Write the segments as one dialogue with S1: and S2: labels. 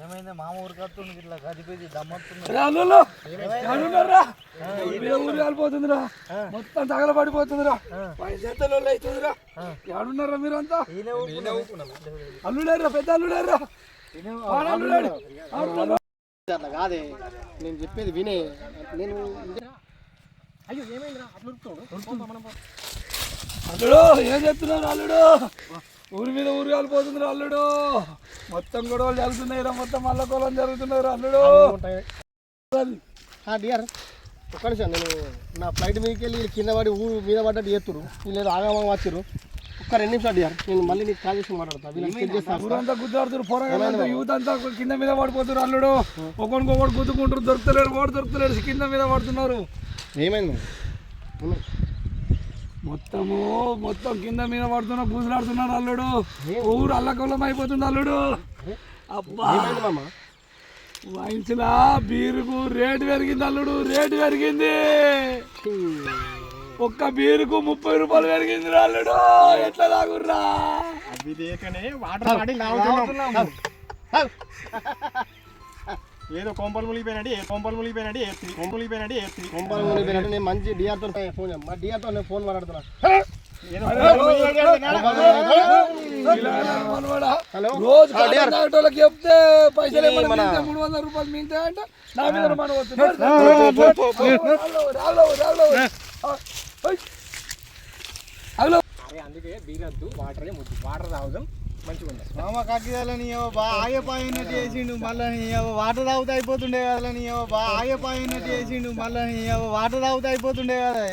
S1: ఏమైంది మామ ఊరికి వస్తుంది ఇట్లా గదిపోయి దమ్మొస్తుంది
S2: ఊరు కాలిపోతుందిరా, మొత్తం తగల పడిపోతుందిరా, చేతలు అవుతుందిరా. ఏడున్నారా మీరంతా? అల్లుడారా, పెద్ద అల్లుడారా,
S1: అట్లా కాదే నేను చెప్పేది వినే. నేను అయ్యో ఏమైందిరా అట్లా
S2: అల్లుడు ఏం చెప్తున్నారు? అల్లుడు ఊరి మీద ఊరు కాలిపోతుందిరా అల్లుడు, మొత్తం గొడవలు జరుగుతున్నాయిరా, మొత్తం మల్ల కోలం జరుగుతున్నాయిరా అల్లుడు.
S1: డియర్ ఒక్క నిమిషం, నేను నా ఫ్లైట్ మీదకి వెళ్ళి కింద పడి ఊరు మీద పడ్డట్టు చేస్తురు, వీళ్ళు ఆగమా వచ్చిర్రు. ఒక్క 2 నిమిషాలు డియర్, నేను మళ్ళీ నీకు కాల్ చేసి మాట్లాడతాను.
S2: ఊరంతా గుద్దాడుతురు, పోరాటంతా యూత్ అంతా కింద మీద పడిపోతున్నారు అల్లుడు. ఒకరికొకరు గుద్దుకుంటారు, దొరుకుతలేడు, ఓడి దొరుకుతలేడు, కింద మీద పడుతున్నారు.
S1: ఏమైంది?
S2: మొత్తం కింద మీద పడుతున్నా పూజలాడుతున్నారు అల్లుడు. ఊరు అల్లకొల్లం అయిపోతుంది అల్లుడు. అబ్బా వైన్స్లా బీరుకు రేటు పెరిగింది అల్లుడు, రేటు పెరిగింది. ఒక్క బీరుకు 30 రూపాయలు పెరిగింది అల్లుడు. ఎట్లా తాగుర్రా?
S1: ఏదో కొంపలు మునిగిపోయినట్టు నేను మంచి డిఆర్తో ఫోన్ మా డిఆర్తో నేను ఫోన్ మాట్లాడుతున్నా.
S2: రోజు చెప్తే పైసలు 300 రూపాయలు మిగతా అంటే నా మీద
S1: అందుకే బీరద్దు వాటర్ తాగుదాం మంచిగా ఉంది.
S3: మామ కక్కిదాలని ఆగపాయినట్టు చేసిండు, మళ్ళీ వాటర్ తాగుతా అయిపోతుండే కదా. ఆగపాయినట్టు చేసిండు, మళ్ళీ వాటర్ తాగుతా అయిపోతుండే కదా.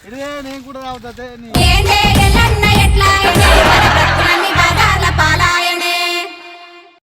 S3: ఇదే నేను కూడా తాగుతా.